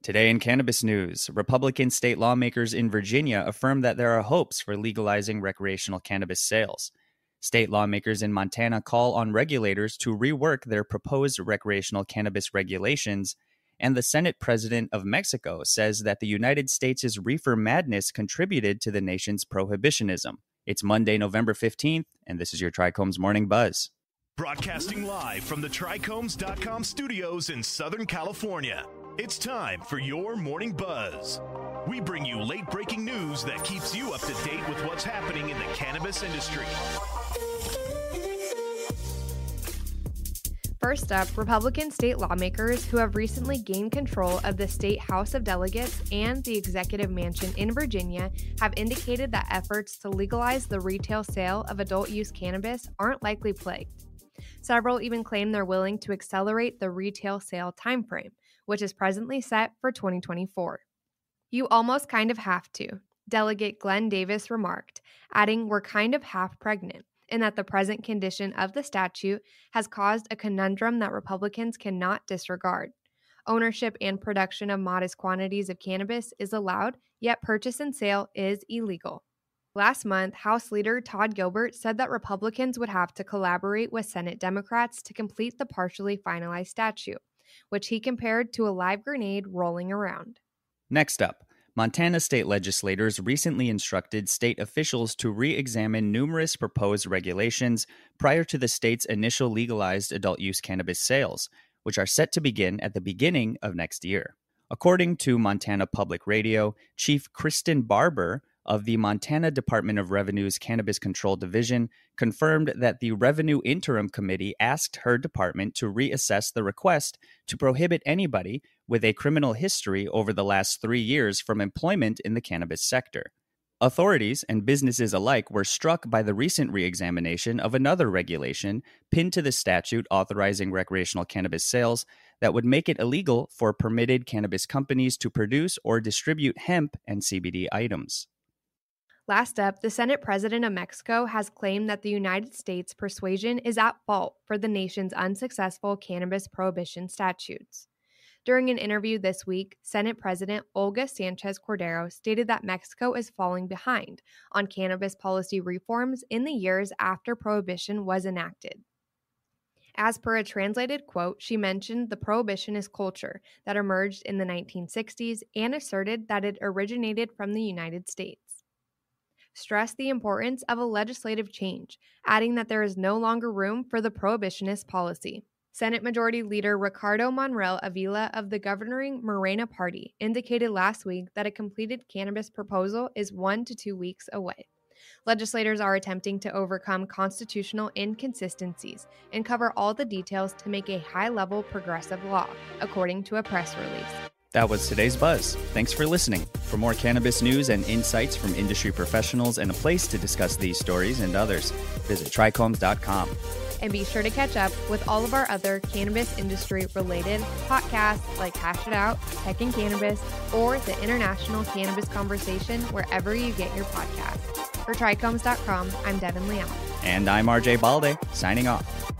Today in cannabis news, Republican state lawmakers in Virginia affirm that there are hopes for legalizing recreational cannabis sales. State lawmakers in Montana call on regulators to rework their proposed recreational cannabis regulations, and the Senate president of Mexico says that the United States' reefer madness contributed to the nation's prohibitionism. It's Monday, November 15th, and this is your Trichomes Morning Buzz. Broadcasting live from the Trichomes.com studios in Southern California. It's time for your Morning Buzz. We bring you late-breaking news that keeps you up to date with what's happening in the cannabis industry. First up, Republican state lawmakers who have recently gained control of the state House of Delegates and the executive mansion in Virginia have indicated that efforts to legalize the retail sale of adult-use cannabis aren't likely plagued. Several even claim they're willing to accelerate the retail sale timeframe, which is presently set for 2024. "You almost kind of have to," Delegate Glenn Davis remarked, adding, "We're kind of half pregnant," and that the present condition of the statute has caused a conundrum that Republicans cannot disregard. Ownership and production of modest quantities of cannabis is allowed, yet purchase and sale is illegal. Last month, House Leader Todd Gilbert said that Republicans would have to collaborate with Senate Democrats to complete the partially finalized statute, which he compared to a live grenade rolling around. Next up, Montana state legislators recently instructed state officials to re-examine numerous proposed regulations prior to the state's initial legalized adult-use cannabis sales, which are set to begin at the beginning of next year. According to Montana Public Radio, Chief Kristen Barber of the Montana Department of Revenue's Cannabis Control Division confirmed that the Revenue Interim Committee asked her department to reassess the request to prohibit anybody with a criminal history over the last 3 years from employment in the cannabis sector. Authorities and businesses alike were struck by the recent re-examination of another regulation pinned to the statute authorizing recreational cannabis sales that would make it illegal for permitted cannabis companies to produce or distribute hemp and CBD items. Last up, the Senate president of Mexico has claimed that the United States' persuasion is at fault for the nation's unsuccessful cannabis prohibition statutes. During an interview this week, Senate President Olga Sanchez Cordero stated that Mexico is falling behind on cannabis policy reforms in the years after prohibition was enacted. As per a translated quote, she mentioned the prohibitionist culture that emerged in the 1960s and asserted that it originated from the United States. Stressed the importance of a legislative change, adding that there is no longer room for the prohibitionist policy. Senate Majority Leader Ricardo Monreal Avila of the governing Morena Party indicated last week that a completed cannabis proposal is 1 to 2 weeks away. Legislators are attempting to overcome constitutional inconsistencies and cover all the details to make a high-level progressive law, according to a press release. That was today's Buzz. Thanks for listening. For more cannabis news and insights from industry professionals and a place to discuss these stories and others, visit trichomes.com. And be sure to catch up with all of our other cannabis industry-related podcasts like Hash It Out, Tech and Cannabis, or the International Cannabis Conversation wherever you get your podcasts. For trichomes.com, I'm Devin Leal. And I'm RJ Balde, signing off.